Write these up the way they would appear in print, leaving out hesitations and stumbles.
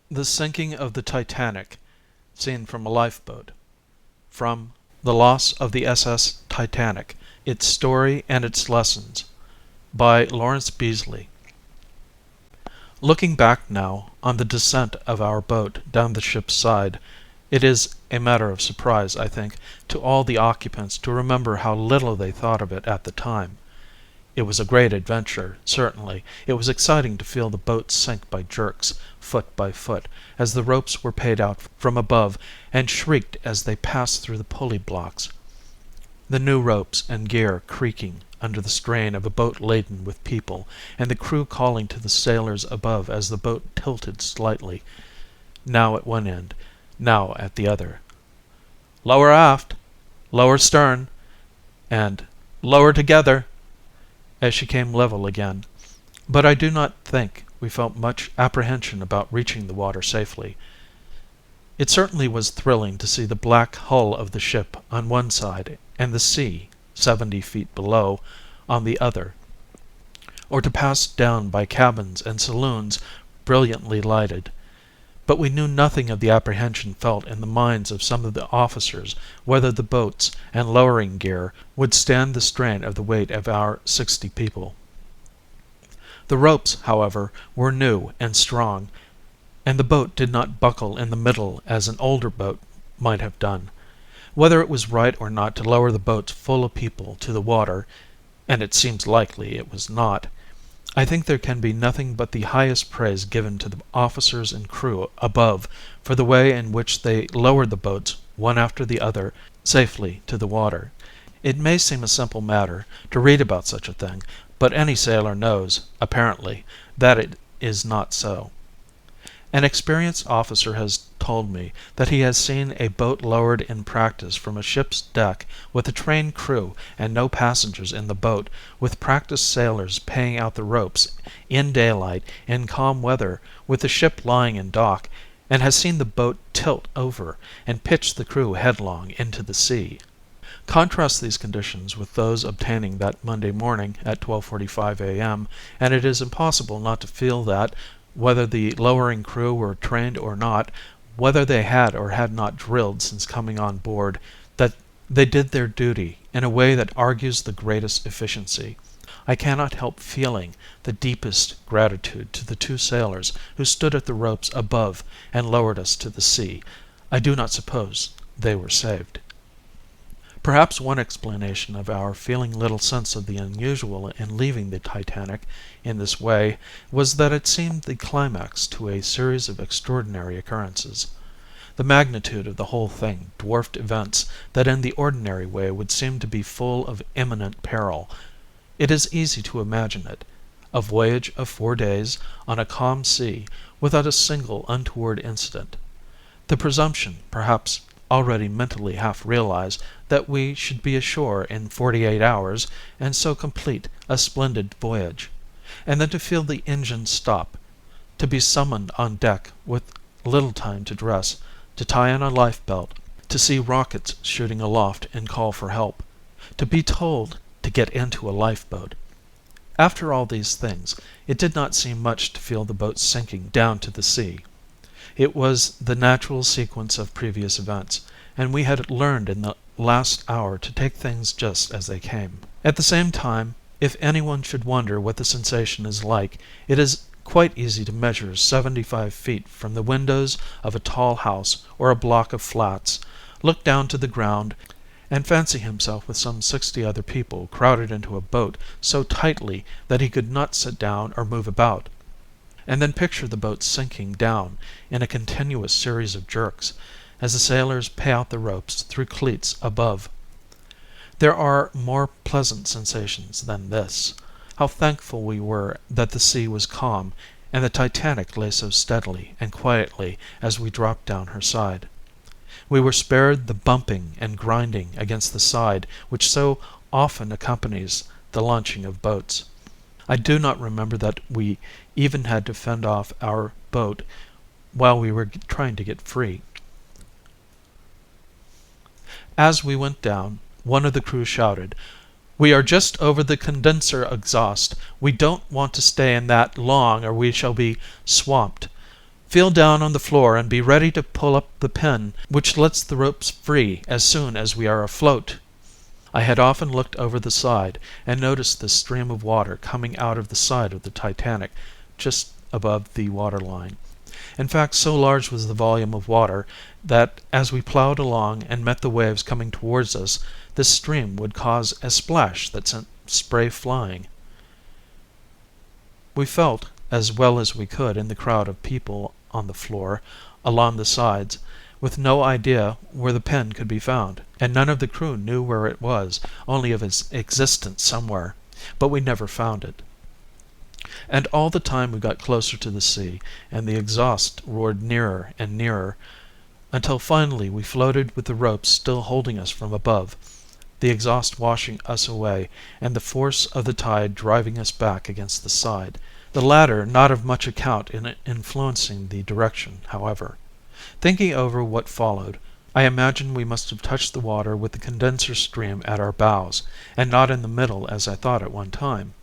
The Sinking of the Titanic, Seen from a Lifeboat. From The Loss of the SS Titanic, Its Story and Its Lessons, by Lawrence Beesley. Looking back now on the descent of our boat down the ship's side, it is a matter of surprise, I think, to all the occupants to remember how little they thought of it at the time. It was a great adventure, certainly. It was exciting to feel the boat sink by jerks, foot by foot, as the ropes were paid out from above and shrieked as they passed through the pulley blocks. The new ropes and gear creaking under the strain of a boat laden with people, and the crew calling to the sailors above as the boat tilted slightly, now at one end, now at the other. "Lower aft!" "Lower stern!" and "Lower together!" as she came level again, but I do not think we felt much apprehension about reaching the water safely. It certainly was thrilling to see the black hull of the ship on one side and the sea, 70 feet below, on the other, or to pass down by cabins and saloons brilliantly lighted. But we knew nothing of the apprehension felt in the minds of some of the officers whether the boats and lowering gear would stand the strain of the weight of our 60 people. The ropes, however, were new and strong, and the boat did not buckle in the middle as an older boat might have done. Whether it was right or not to lower the boats full of people to the water, and it seems likely it was not, I think there can be nothing but the highest praise given to the officers and crew above for the way in which they lowered the boats one after the other safely to the water. It may seem a simple matter to read about such a thing, but any sailor knows, apparently, that it is not so. An experienced officer has told me that he has seen a boat lowered in practice from a ship's deck with a trained crew and no passengers in the boat, with practiced sailors paying out the ropes in daylight in calm weather with the ship lying in dock, and has seen the boat tilt over and pitch the crew headlong into the sea. Contrast these conditions with those obtaining that Monday morning at 12:45 a.m., and it is impossible not to feel that, whether the lowering crew were trained or not, whether they had or had not drilled since coming on board, that they did their duty in a way that argues the greatest efficiency. I cannot help feeling the deepest gratitude to the two sailors who stood at the ropes above and lowered us to the sea. I do not suppose they were saved. Perhaps one explanation of our feeling little sense of the unusual in leaving the Titanic in this way was that it seemed the climax to a series of extraordinary occurrences. The magnitude of the whole thing dwarfed events that in the ordinary way would seem to be full of imminent peril. It is easy to imagine it: a voyage of 4 days on a calm sea without a single untoward incident. The presumption, perhaps already mentally half realized, that we should be ashore in 48 hours and so complete a splendid voyage, and then to feel the engine stop, to be summoned on deck with little time to dress, to tie on a life belt, to see rockets shooting aloft in call for help, to be told to get into a lifeboat. After all these things, it did not seem much to feel the boat sinking down to the sea. It was the natural sequence of previous events, and we had learned in the last hour to take things just as they came. At the same time, if anyone should wonder what the sensation is like, it is quite easy to measure 75 feet from the windows of a tall house or a block of flats, look down to the ground, and fancy himself with some 60 other people crowded into a boat so tightly that he could not sit down or move about, and then picture the boat sinking down in a continuous series of jerks as the sailors pay out the ropes through cleats above. There are more pleasant sensations than this. How thankful we were that the sea was calm and the Titanic lay so steadily and quietly as we dropped down her side. We were spared the bumping and grinding against the side which so often accompanies the launching of boats. I do not remember that we even had to fend off our boat while we were trying to get free. As we went down, one of the crew shouted, "We are just over the condenser exhaust. We don't want to stay in that long or we shall be swamped. Feel down on the floor and be ready to pull up the pin which lets the ropes free as soon as we are afloat." I had often looked over the side and noticed this stream of water coming out of the side of the Titanic just above the waterline. In fact, so large was the volume of water that as we plowed along and met the waves coming towards us, this stream would cause a splash that sent spray flying. We felt as well as we could in the crowd of people on the floor, along the sides, with no idea where the pin could be found, and none of the crew knew where it was, only of its existence somewhere, but we never found it. And all the time we got closer to the sea, and the exhaust roared nearer and nearer, until finally we floated with the ropes still holding us from above, the exhaust washing us away and the force of the tide driving us back against the side, the latter not of much account in influencing the direction, however. Thinking over what followed, I imagine we must have touched the water with the condenser stream at our bows, and not in the middle as I thought at one time.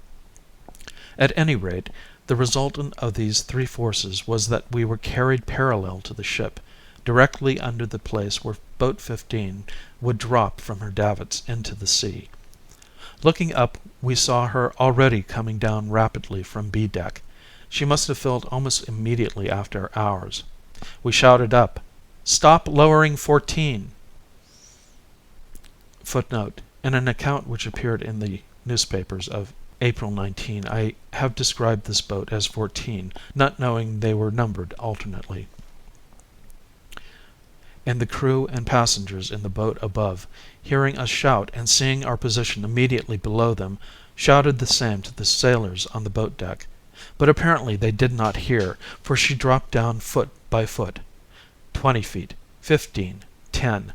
At any rate, the resultant of these three forces was that we were carried parallel to the ship, directly under the place where boat 15 would drop from her davits into the sea. Looking up, we saw her already coming down rapidly from B deck. She must have filled almost immediately after ours. We shouted up, "Stop lowering 14!" Footnote: in an account which appeared in the newspapers of April 19, I have described this boat as 14, not knowing they were numbered alternately. And the crew and passengers in the boat above, hearing us shout and seeing our position immediately below them, shouted the same to the sailors on the boat deck. But apparently they did not hear, for she dropped down foot by foot. 20 feet, 15, 10,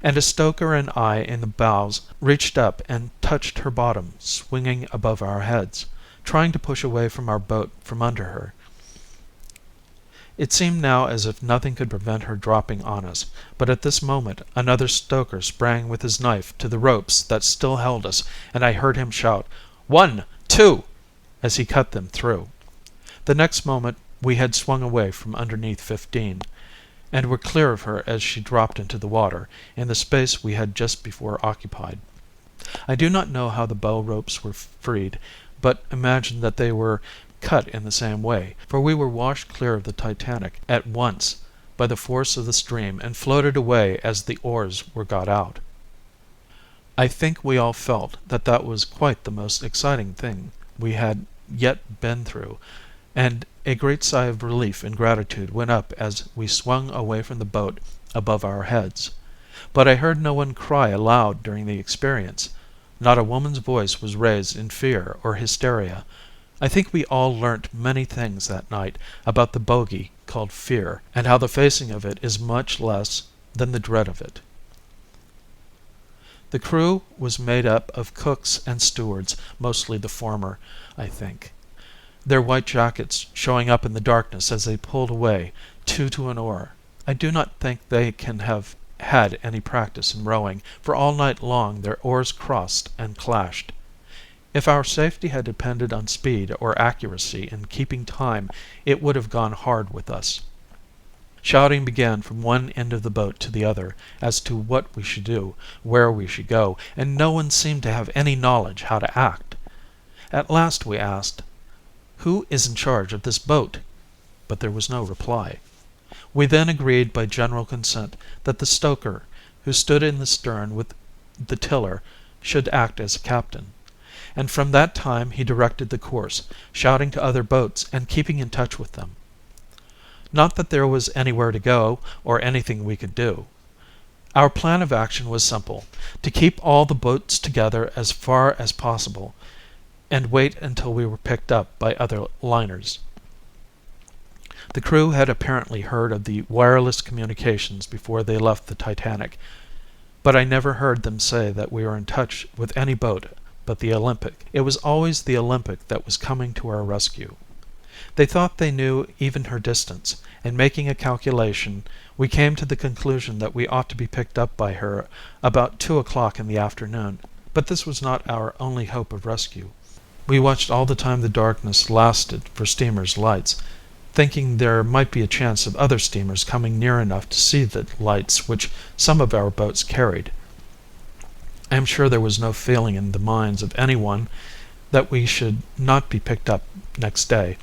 and a stoker and I in the bows reached up and touched her bottom, swinging above our heads, trying to push away from our boat from under her. It seemed now as if nothing could prevent her dropping on us, but at this moment another stoker sprang with his knife to the ropes that still held us, and I heard him shout, "1, 2!" as he cut them through. The next moment we had swung away from underneath 15, and were clear of her as she dropped into the water, in the space we had just before occupied. I do not know how the bow ropes were freed, but imagine that they were cut in the same way, for we were washed clear of the Titanic at once by the force of the stream and floated away as the oars were got out. I think we all felt that that was quite the most exciting thing we had yet been through, and a great sigh of relief and gratitude went up as we swung away from the boat above our heads. But I heard no one cry aloud during the experience. Not a woman's voice was raised in fear or hysteria. I think we all learnt many things that night about the bogey called fear, and how the facing of it is much less than the dread of it. The crew was made up of cooks and stewards, mostly the former, I think, their white jackets showing up in the darkness as they pulled away, two to an oar. I do not think they can have had any practice in rowing, for all night long their oars crossed and clashed. If our safety had depended on speed or accuracy in keeping time, it would have gone hard with us. Shouting began from one end of the boat to the other as to what we should do, where we should go, and no one seemed to have any knowledge how to act. At last we asked, "Who is in charge of this boat?" But there was no reply. We then agreed by general consent that the stoker, who stood in the stern with the tiller, should act as captain. And from that time he directed the course, shouting to other boats and keeping in touch with them. Not that there was anywhere to go or anything we could do. Our plan of action was simple: to keep all the boats together as far as possible, and wait until we were picked up by other liners. The crew had apparently heard of the wireless communications before they left the Titanic, but I never heard them say that we were in touch with any boat but the Olympic. It was always the Olympic that was coming to our rescue. They thought they knew even her distance, and making a calculation, we came to the conclusion that we ought to be picked up by her about 2 o'clock in the afternoon. But this was not our only hope of rescue. We watched all the time the darkness lasted for steamers' lights, thinking there might be a chance of other steamers coming near enough to see the lights which some of our boats carried. I am sure there was no feeling in the minds of anyone that we should not be picked up next day.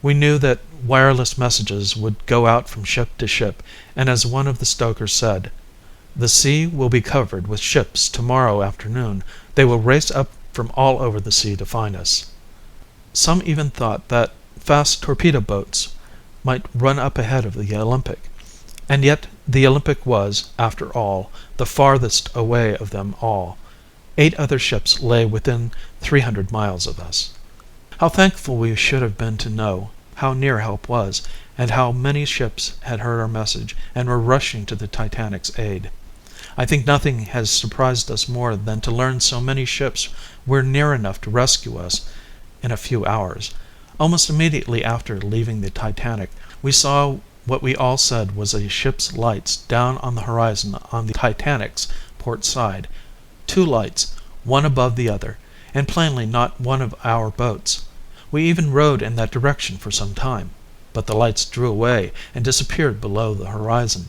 We knew that wireless messages would go out from ship to ship, and as one of the stokers said, "The sea will be covered with ships tomorrow afternoon. They will race up from all over the sea to find us." Some even thought that fast torpedo boats might run up ahead of the Olympic. And yet the Olympic was, after all, the farthest away of them all. 8 other ships lay within 300 miles of us. How thankful we should have been to know how near help was, and how many ships had heard our message and were rushing to the Titanic's aid. I think nothing has surprised us more than to learn so many ships were near enough to rescue us in a few hours. Almost immediately after leaving the Titanic, we saw what we all said was a ship's lights down on the horizon on the Titanic's port side. 2 lights, one above the other, and plainly not one of our boats. We even rowed in that direction for some time, but the lights drew away and disappeared below the horizon.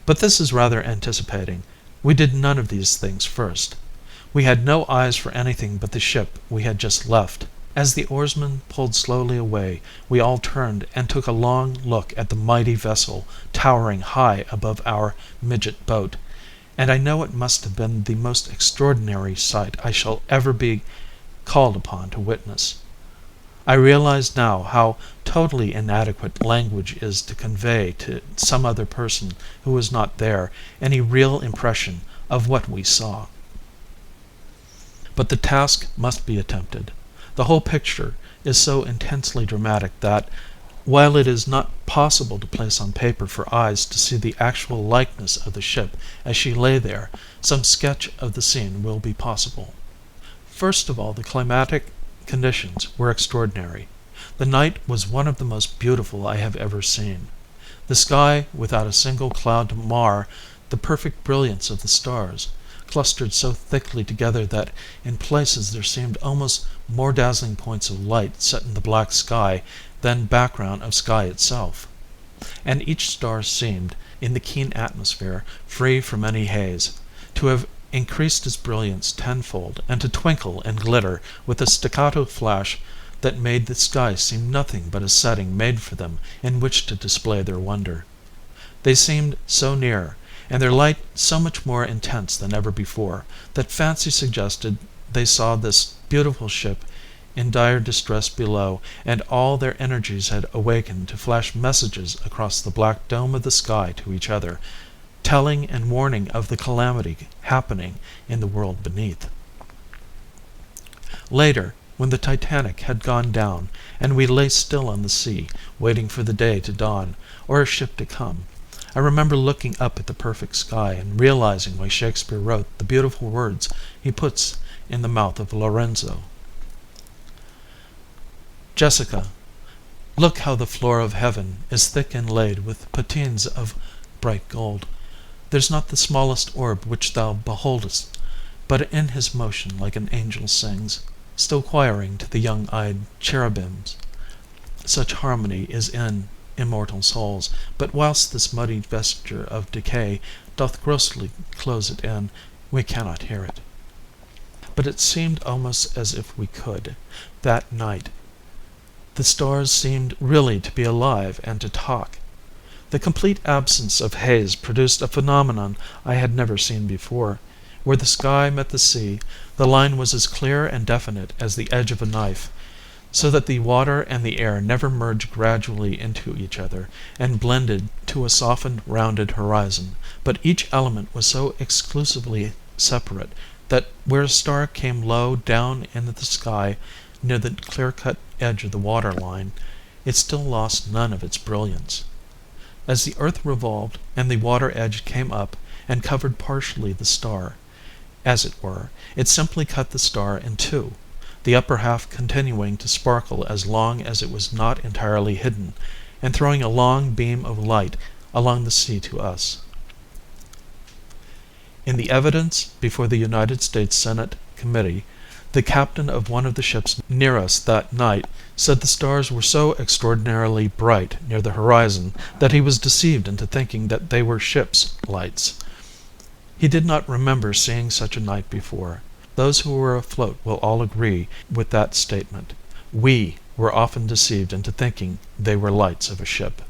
But this is rather anticipating. We did none of these things first. We had no eyes for anything but the ship we had just left. As the oarsmen pulled slowly away, we all turned and took a long look at the mighty vessel towering high above our midget boat, and I know it must have been the most extraordinary sight I shall ever be called upon to witness. I realize now how totally inadequate language is to convey to some other person who was not there any real impression of what we saw. But the task must be attempted. The whole picture is so intensely dramatic that, while it is not possible to place on paper for eyes to see the actual likeness of the ship as she lay there, some sketch of the scene will be possible. First of all, the climatic conditions were extraordinary. The night was one of the most beautiful I have ever seen. The sky without a single cloud to mar the perfect brilliance of the stars, clustered so thickly together that in places there seemed almost more dazzling points of light set in the black sky than background of sky itself. And each star seemed, in the keen atmosphere, free from any haze, to have increased its brilliance tenfold, and to twinkle and glitter with a staccato flash that made the sky seem nothing but a setting made for them in which to display their wonder. They seemed so near, and their light so much more intense than ever before, that fancy suggested they saw this beautiful ship in dire distress below, and all their energies had awakened to flash messages across the black dome of the sky to each other, telling and warning of the calamity happening in the world beneath. Later, when the Titanic had gone down, and we lay still on the sea, waiting for the day to dawn, or a ship to come, I remember looking up at the perfect sky and realizing why Shakespeare wrote the beautiful words he puts in the mouth of Lorenzo. "Jessica, look how the floor of heaven is thick inlaid with patines of bright gold. There's not the smallest orb which thou beholdest, but in his motion like an angel sings, still choiring to the young-eyed cherubims. Such harmony is in immortal souls, but whilst this muddy vesture of decay doth grossly close it in, we cannot hear it." But it seemed almost as if we could, that night. The stars seemed really to be alive and to talk. The complete absence of haze produced a phenomenon I had never seen before. Where the sky met the sea, the line was as clear and definite as the edge of a knife, so that the water and the air never merged gradually into each other and blended to a softened, rounded horizon, but each element was so exclusively separate that where a star came low down in the sky near the clear-cut edge of the water line, it still lost none of its brilliance. As the earth revolved and the water edge came up and covered partially the star, as it were, it simply cut the star in two, the upper half continuing to sparkle as long as it was not entirely hidden, and throwing a long beam of light along the sea to us. In the evidence before the United States Senate Committee, The captain of one of the ships near us that night said the stars were so extraordinarily bright near the horizon that he was deceived into thinking that they were ships' lights. He did not remember seeing such a night before. Those who were afloat will all agree with that statement. We were often deceived into thinking they were lights of a ship.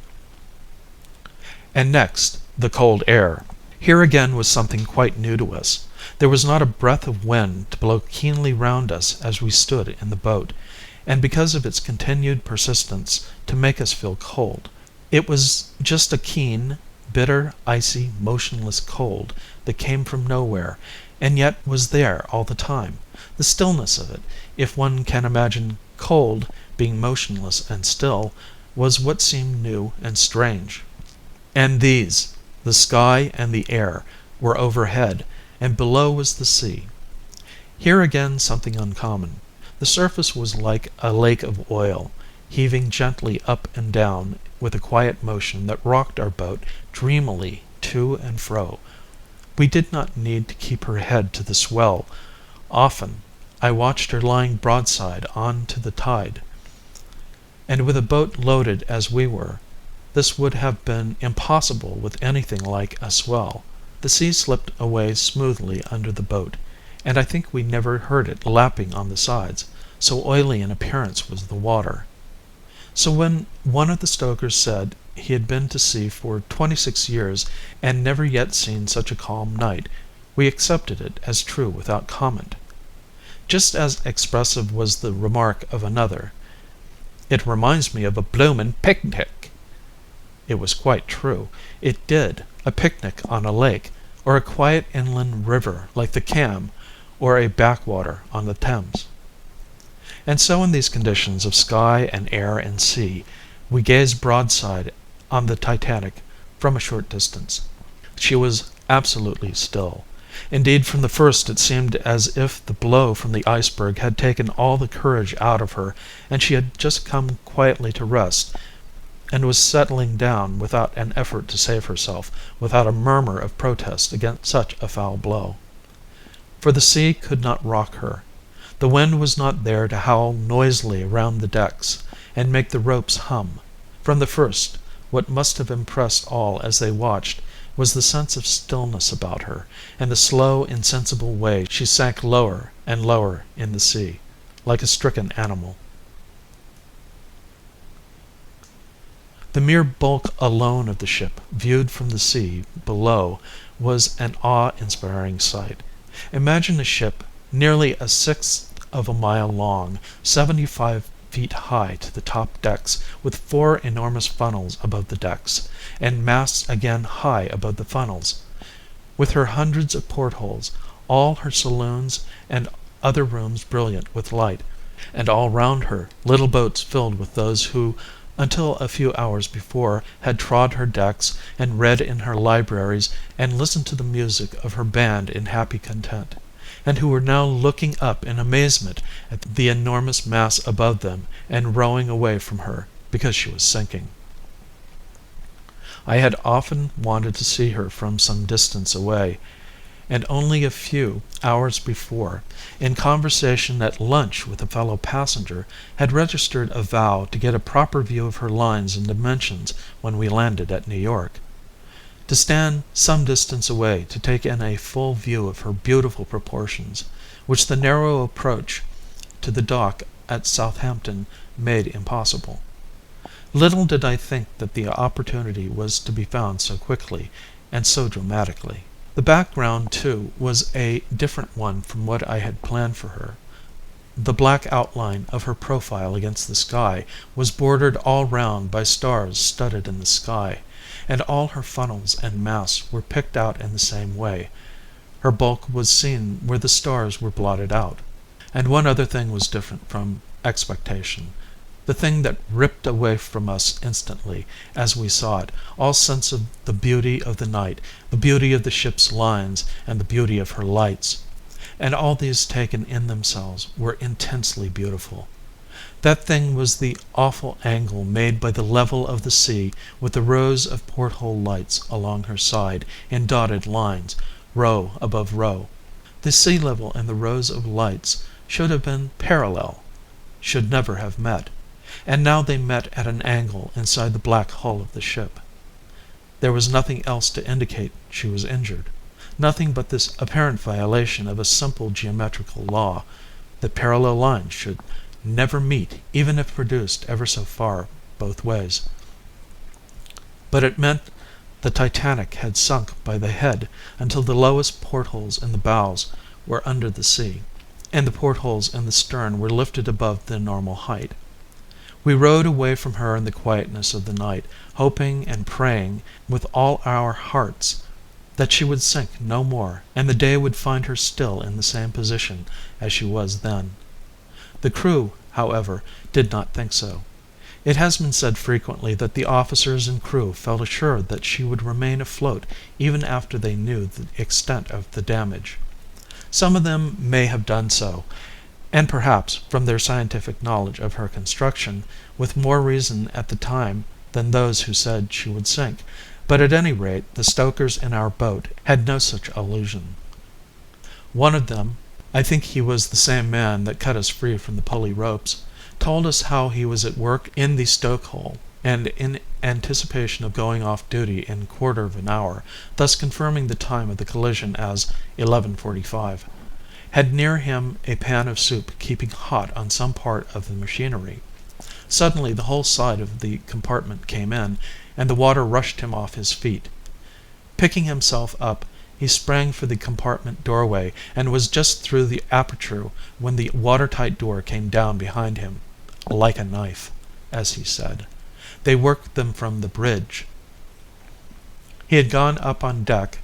And next, the cold air. Here again was something quite new to us. There was not a breath of wind to blow keenly round us as we stood in the boat, and because of its continued persistence to make us feel cold. It was just a keen, bitter, icy, motionless cold that came from nowhere, and yet was there all the time. The stillness of it, if one can imagine cold being motionless and still, was what seemed new and strange. And these, the sky and the air, were overhead, and below was the sea. Here again something uncommon. The surface was like a lake of oil, heaving gently up and down with a quiet motion that rocked our boat dreamily to and fro. We did not need to keep her head to the swell. Often I watched her lying broadside on to the tide. And with a boat loaded as we were, this would have been impossible with anything like a swell. The sea slipped away smoothly under the boat, and I think we never heard it lapping on the sides, so oily in appearance was the water. So when one of the stokers said he had been to sea for 26 years and never yet seen such a calm night, we accepted it as true without comment. Just as expressive was the remark of another, "It reminds me of a bloomin' picnic." It was quite true. It did. A picnic on a lake, or a quiet inland river like the Cam, or a backwater on the Thames. And so in these conditions of sky and air and sea, we gazed broadside on the Titanic from a short distance. She was absolutely still. Indeed, from the first it seemed as if the blow from the iceberg had taken all the courage out of her, and she had just come quietly to rest, and was settling down without an effort to save herself, without a murmur of protest against such a foul blow. For the sea could not rock her. The wind was not there to howl noisily around the decks, and make the ropes hum. From the first, what must have impressed all as they watched was the sense of stillness about her, and the slow, insensible way she sank lower and lower in the sea, like a stricken animal. The mere bulk alone of the ship, viewed from the sea below, was an awe-inspiring sight. Imagine a ship nearly a sixth of a mile long, 75 feet high to the top decks, with 4 enormous funnels above the decks, and masts again high above the funnels, with her hundreds of portholes, all her saloons and other rooms brilliant with light, and all round her little boats filled with those who, until a few hours before, had trod her decks, and read in her libraries, and listened to the music of her band in happy content, and who were now looking up in amazement at the enormous mass above them, and rowing away from her because she was sinking. I had often wanted to see her from some distance away, and only a few hours before, in conversation at lunch with a fellow passenger, had registered a vow to get a proper view of her lines and dimensions when we landed at New York. To stand some distance away to take in a full view of her beautiful proportions, which the narrow approach to the dock at Southampton made impossible. Little did I think that the opportunity was to be found so quickly and so dramatically. The background, too, was a different one from what I had planned for her. The black outline of her profile against the sky was bordered all round by stars studded in the sky, and all her funnels and masts were picked out in the same way. Her bulk was seen where the stars were blotted out. And one other thing was different from expectation. The thing that ripped away from us instantly, as we saw it, all sense of the beauty of the night, the beauty of the ship's lines, and the beauty of her lights. And all these taken in themselves were intensely beautiful. That thing was the awful angle made by the level of the sea with the rows of porthole lights along her side in dotted lines, row above row. The sea level and the rows of lights should have been parallel, should never have met, and now they met at an angle inside the black hull of the ship. There was nothing else to indicate she was injured, nothing but this apparent violation of a simple geometrical law, that parallel lines should never meet even if produced ever so far both ways. But it meant the Titanic had sunk by the head until the lowest portholes in the bows were under the sea, and the portholes in the stern were lifted above the normal height. We rowed away from her in the quietness of the night, hoping and praying with all our hearts that she would sink no more and the day would find her still in the same position as she was then. The crew, however, did not think so. It has been said frequently that the officers and crew felt assured that she would remain afloat even after they knew the extent of the damage. Some of them may have done so, and perhaps, from their scientific knowledge of her construction, with more reason at the time than those who said she would sink, but at any rate the stokers in our boat had no such illusion. One of them, I think he was the same man that cut us free from the pulley ropes, told us how he was at work in the stokehole, and in anticipation of going off duty in quarter of an hour, thus confirming the time of the collision as 11:45, had near him a pan of soup keeping hot on some part of the machinery. Suddenly the whole side of the compartment came in, and the water rushed him off his feet. Picking himself up, he sprang for the compartment doorway, and was just through the aperture when the watertight door came down behind him, like a knife, as he said. They worked them from the bridge. He had gone up on deck,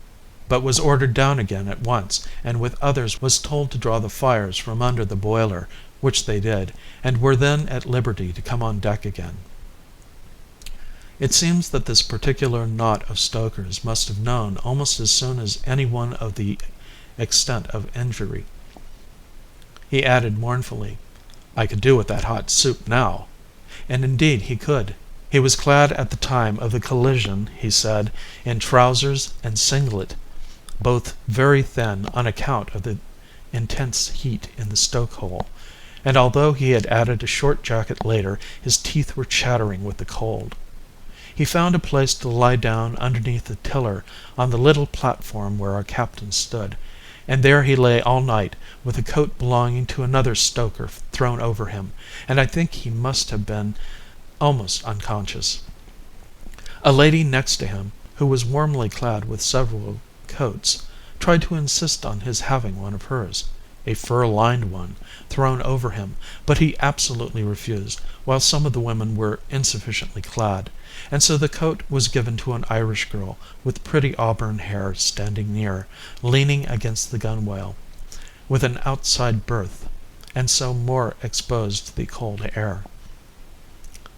but was ordered down again at once, and with others was told to draw the fires from under the boiler, which they did, and were then at liberty to come on deck again. It seems that this particular knot of stokers must have known almost as soon as any one of the extent of injury. He added mournfully, "I could do with that hot soup now." And indeed he could. He was clad at the time of the collision, he said, in trousers and singlet, both very thin on account of the intense heat in the stokehole, and although he had added a short jacket later, his teeth were chattering with the cold. He found a place to lie down underneath the tiller on the little platform where our captain stood, and there he lay all night with a coat belonging to another stoker thrown over him, and I think he must have been almost unconscious. A lady next to him, who was warmly clad with several coats, tried to insist on his having one of hers, a fur-lined one, thrown over him, but he absolutely refused, while some of the women were insufficiently clad, and so the coat was given to an Irish girl with pretty auburn hair standing near, leaning against the gunwale, with an outside berth, and so more exposed to the cold air.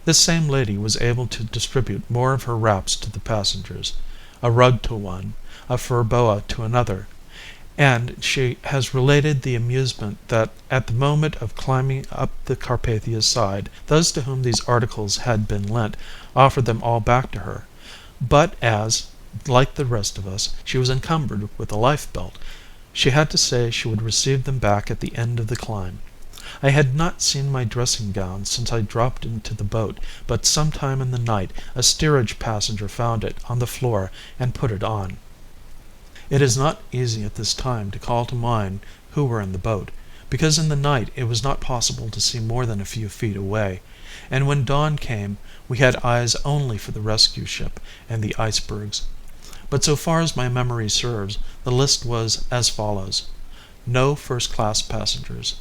This same lady was able to distribute more of her wraps to the passengers, a rug to one, a fur boa to another, and she has related the amusement that at the moment of climbing up the Carpathia's side, those to whom these articles had been lent offered them all back to her, but as, like the rest of us, she was encumbered with a lifebelt, she had to say she would receive them back at the end of the climb. I had not seen my dressing gown since I dropped into the boat, but sometime in the night a steerage passenger found it on the floor and put it on. It is not easy at this time to call to mind who were in the boat, because in the night it was not possible to see more than a few feet away, and when dawn came we had eyes only for the rescue ship and the icebergs. But so far as my memory serves, the list was as follows: no first-class passengers,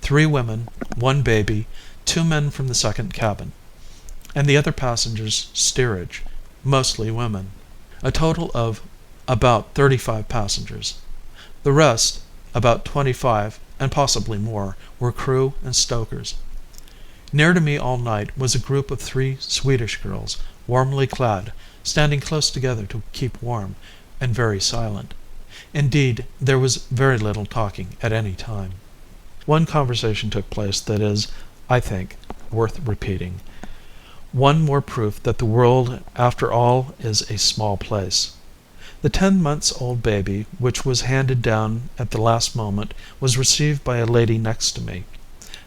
3 women, 1 baby, 2 men from the second cabin, and the other passengers steerage, mostly women. A total of about 35 passengers. The rest, about 25 and possibly more, were crew and stokers. Near to me all night was a group of 3 Swedish girls, warmly clad, standing close together to keep warm, and very silent. Indeed, there was very little talking at any time. One conversation took place that is, I think, worth repeating. One more proof that the world after all is a small place. The 10 months old baby, which was handed down at the last moment, was received by a lady next to me,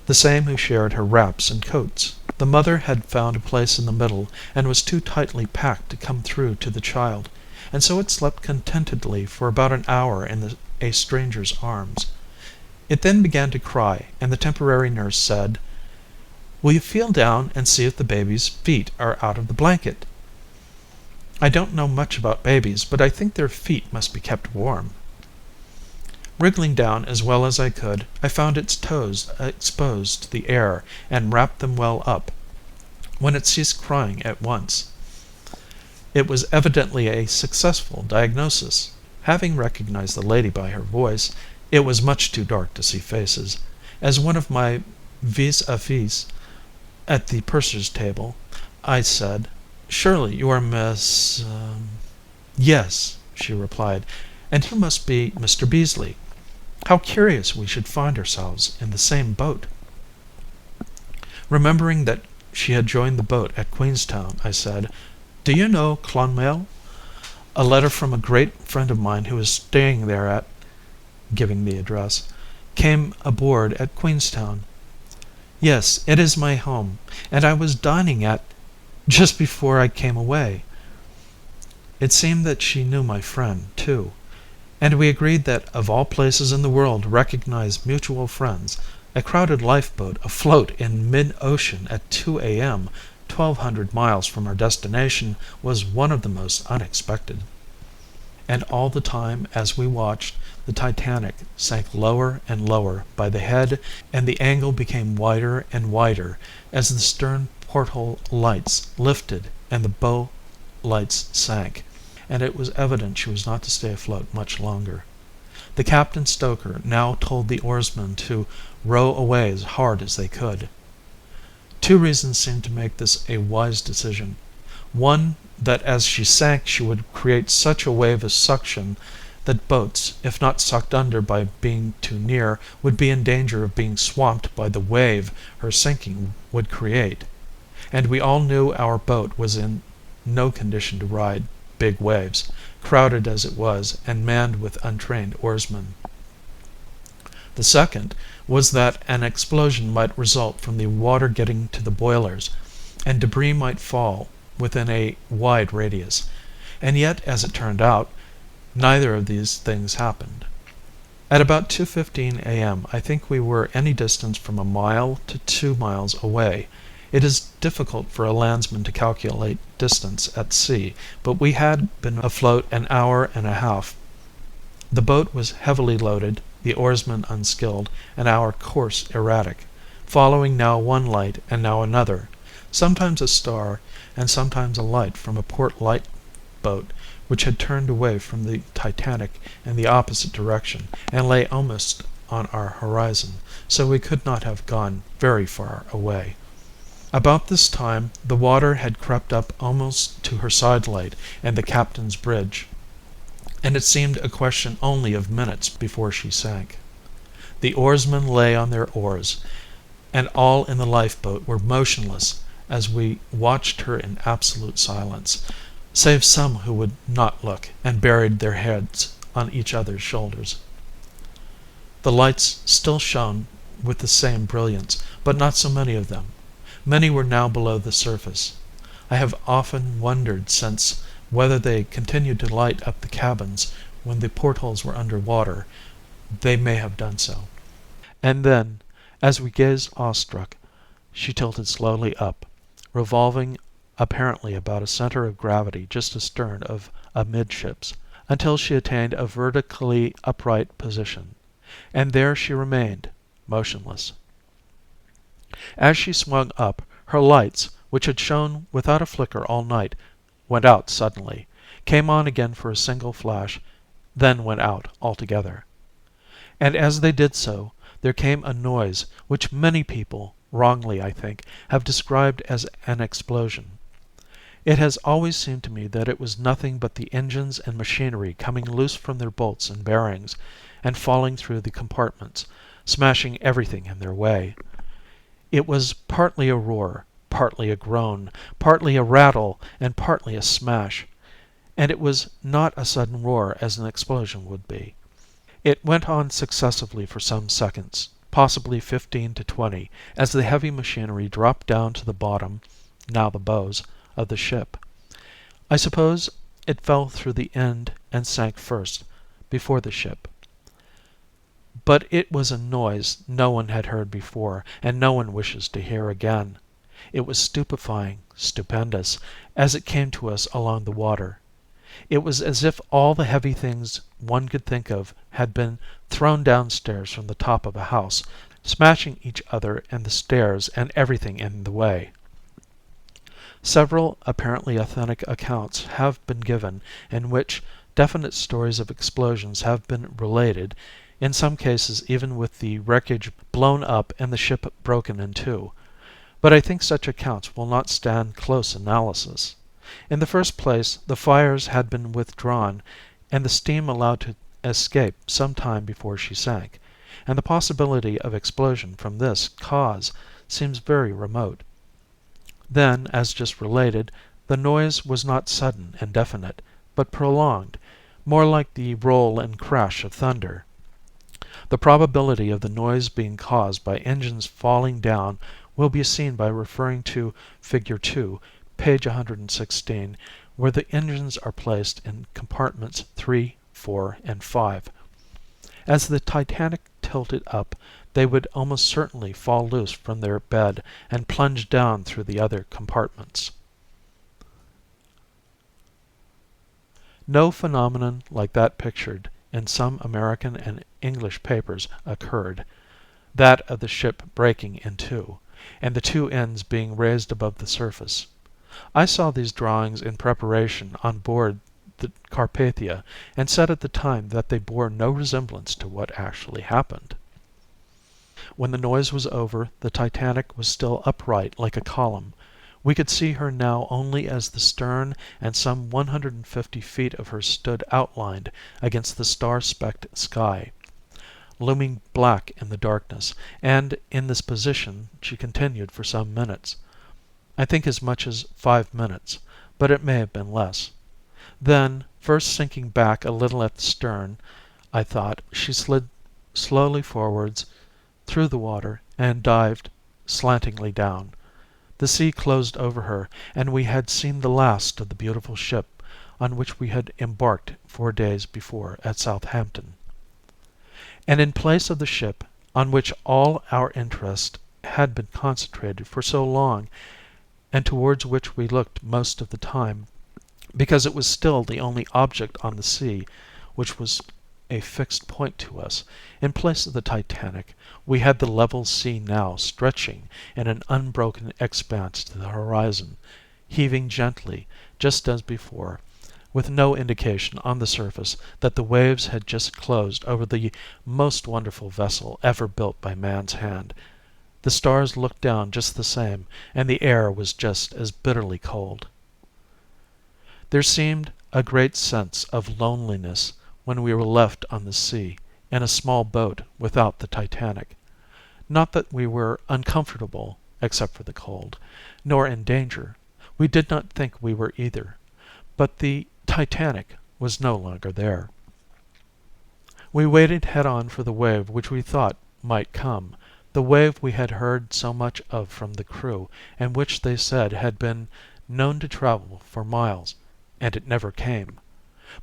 the same who shared her wraps and coats. The mother had found a place in the middle, and was too tightly packed to come through to the child, and so it slept contentedly for about an hour in a stranger's arms. It then began to cry, and the temporary nurse said, "Will you feel down and see if the baby's feet are out of the blanket?" I don't know much about babies, but I think their feet must be kept warm. Wriggling down as well as I could, I found its toes exposed to the air and wrapped them well up, when it ceased crying at once. It was evidently a successful diagnosis. Having recognized the lady by her voice, it was much too dark to see faces. As one of my vis-a-vis at the purser's table, I said, "Surely you are Miss—" "Yes," she replied, "and you must be Mr. Beesley. How curious we should find ourselves in the same boat." Remembering that she had joined the boat at Queenstown, I said, "Do you know Clonmel? A letter from a great friend of mine who is staying there at—" giving the address, "came aboard at Queenstown. Yes, it is my home, and I was dining at— just before I came away." It seemed that she knew my friend, too, and we agreed that of all places in the world to recognize mutual friends, a crowded lifeboat afloat in mid-ocean at 2 a.m., 1,200 miles from our destination, was one of the most unexpected. And all the time, as we watched, the Titanic sank lower and lower by the head, and the angle became wider and wider as the stern porthole lights lifted and the bow lights sank, and it was evident she was not to stay afloat much longer. The captain stoker now told the oarsmen to row away as hard as they could. Two reasons seemed to make this a wise decision. One, that as she sank she would create such a wave of suction that boats, if not sucked under by being too near, would be in danger of being swamped by the wave her sinking would create. And we all knew our boat was in no condition to ride big waves, crowded as it was and manned with untrained oarsmen. The second was that an explosion might result from the water getting to the boilers, and debris might fall within a wide radius. And yet, as it turned out, neither of these things happened. At about 2:15 a.m. I think we were any distance from a mile to 2 miles away. It is difficult for a landsman to calculate distance at sea, but we had been afloat an hour and a half. The boat was heavily loaded, the oarsmen unskilled, and our course erratic, following now one light and now another, sometimes a star and sometimes a light from a port light boat which had turned away from the Titanic in the opposite direction and lay almost on our horizon, so we could not have gone very far away. About this time the water had crept up almost to her side light and the captain's bridge, and it seemed a question only of minutes before she sank. The oarsmen lay on their oars, and all in the lifeboat were motionless as we watched her in absolute silence, save some who would not look and buried their heads on each other's shoulders. The lights still shone with the same brilliance, but not so many of them. Many were now below the surface. I have often wondered since whether they continued to light up the cabins when the portholes were under water. They may have done so. And then, as we gazed awestruck, she tilted slowly up, revolving apparently about a center of gravity just astern of amidships, until she attained a vertically upright position, and there she remained, motionless. As she swung up, her lights, which had shone without a flicker all night, went out suddenly, came on again for a single flash, then went out altogether. And as they did so, there came a noise which many people, wrongly I think, have described as an explosion. It has always seemed to me that it was nothing but the engines and machinery coming loose from their bolts and bearings, and falling through the compartments, smashing everything in their way. It was partly a roar, partly a groan, partly a rattle, and partly a smash, and it was not a sudden roar as an explosion would be. It went on successively for some seconds, possibly 15 to 20, as the heavy machinery dropped down to the bottom, now the bows, of the ship. I suppose it fell through the end and sank first, before the ship. But it was a noise no one had heard before, and no one wishes to hear again. It was stupefying, stupendous, as it came to us along the water. It was as if all the heavy things one could think of had been thrown downstairs from the top of a house, smashing each other and the stairs and everything in the way. Several apparently authentic accounts have been given in which definite stories of explosions have been related, in some cases even with the wreckage blown up and the ship broken in two, but I think such accounts will not stand close analysis. In the first place, the fires had been withdrawn and the steam allowed to escape some time before she sank, and the possibility of explosion from this cause seems very remote. Then, as just related, the noise was not sudden and definite, but prolonged, more like the roll and crash of thunder. The probability of the noise being caused by engines falling down will be seen by referring to Figure 2, page 116, where the engines are placed in compartments 3, 4, and 5. As the Titanic tilted up, they would almost certainly fall loose from their bed and plunge down through the other compartments. No phenomenon like that pictured in some American and English papers occurred, that of the ship breaking in two, and the two ends being raised above the surface. I saw these drawings in preparation on board the Carpathia, and said at the time that they bore no resemblance to what actually happened. When the noise was over, the Titanic was still upright like a column. We could see her now only as the stern and some 150 feet of her stood outlined against the star-specked sky, looming black in the darkness, and in this position she continued for some minutes. I think as much as 5 minutes, but it may have been less. Then, first sinking back a little at the stern, I thought, she slid slowly forwards through the water and dived slantingly down. The sea closed over her, and we had seen the last of the beautiful ship on which we had embarked 4 days before at Southampton. And in place of the ship, on which all our interest had been concentrated for so long, and towards which we looked most of the time, because it was still the only object on the sea which was a fixed point to us, in place of the Titanic, we had the level sea now stretching in an unbroken expanse to the horizon, heaving gently, just as before, with no indication on the surface that the waves had just closed over the most wonderful vessel ever built by man's hand. The stars looked down just the same, and the air was just as bitterly cold. There seemed a great sense of loneliness when we were left on the sea, in a small boat without the Titanic. Not that we were uncomfortable, except for the cold, nor in danger. We did not think we were either. But the Titanic was no longer there. We waited head on for the wave which we thought might come, the wave we had heard so much of from the crew, and which they said had been known to travel for miles, and it never came.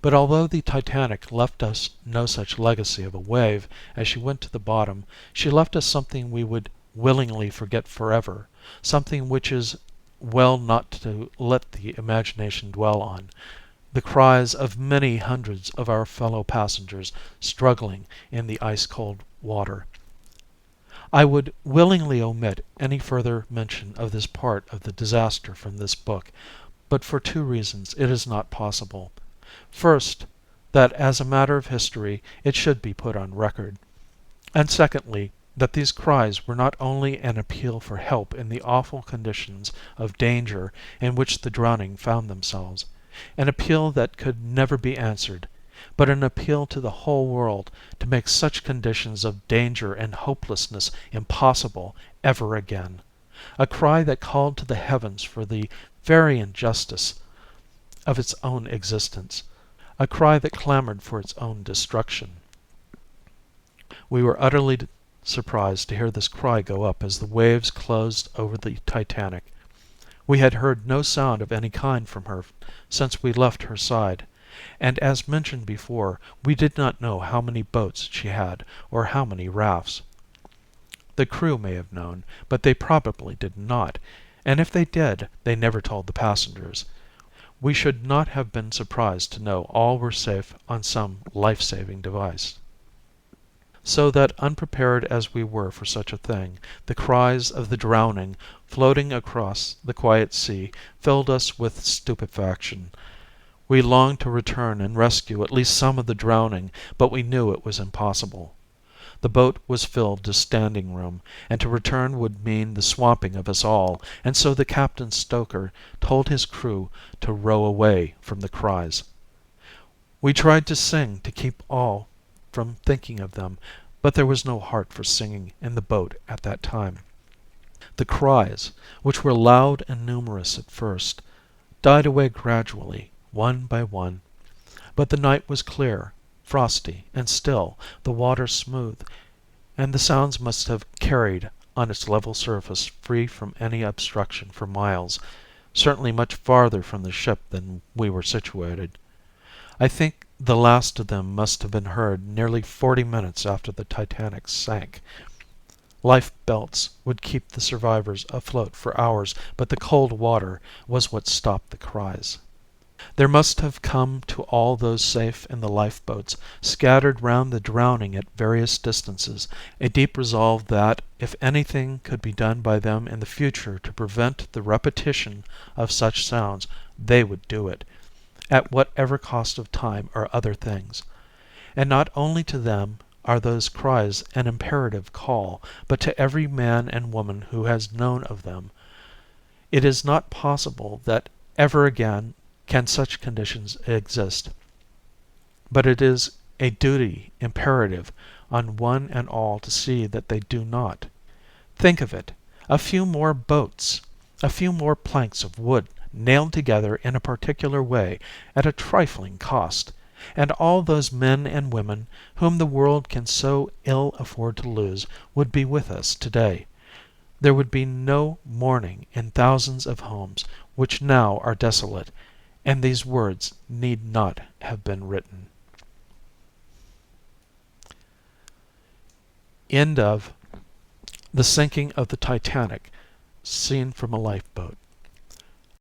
But although the Titanic left us no such legacy of a wave as she went to the bottom, she left us something we would willingly forget forever, something which is well not to let the imagination dwell on, the cries of many hundreds of our fellow passengers struggling in the ice-cold water. I would willingly omit any further mention of this part of the disaster from this book, but for 2 reasons it is not possible. First, that as a matter of history it should be put on record, and secondly, that these cries were not only an appeal for help in the awful conditions of danger in which the drowning found themselves, an appeal that could never be answered, but an appeal to the whole world to make such conditions of danger and hopelessness impossible ever again, a cry that called to the heavens for the very injustice of its own existence, a cry that clamored for its own destruction. We were utterly surprised to hear this cry go up as the waves closed over the Titanic. We had heard no sound of any kind from her since we left her side, and as mentioned before, we did not know how many boats she had or how many rafts. The crew may have known, but they probably did not, and if they did, they never told the passengers. We should not have been surprised to know all were safe on some life-saving device. So that unprepared as we were for such a thing, the cries of the drowning floating across the quiet sea filled us with stupefaction. We longed to return and rescue at least some of the drowning, but we knew it was impossible. The boat was filled to standing room, and to return would mean the swamping of us all, and so the captain's stoker told his crew to row away from the cries. We tried to sing to keep all from thinking of them, but there was no heart for singing in the boat at that time. The cries, which were loud and numerous at first, died away gradually, one by one. But the night was clear, frosty, and still, the water smooth, and the sounds must have carried on its level surface free from any obstruction for miles, certainly much farther from the ship than we were situated. I think the last of them must have been heard nearly 40 minutes after the Titanic sank. Life belts would keep the survivors afloat for hours, but the cold water was what stopped the cries. There must have come to all those safe in the lifeboats, scattered round the drowning at various distances, a deep resolve that, if anything could be done by them in the future to prevent the repetition of such sounds, they would do it, at whatever cost of time or other things. And not only to them are those cries an imperative call, but to every man and woman who has known of them. It is not possible that ever again can such conditions exist, but it is a duty imperative on one and all to see that they do not. Think of it! A few more boats, a few more planks of wood nailed together in a particular way at a trifling cost, and all those men and women whom the world can so ill afford to lose would be with us today. There would be no mourning in thousands of homes which now are desolate, and these words need not have been written. End of The Sinking of the Titanic, seen from a Lifeboat.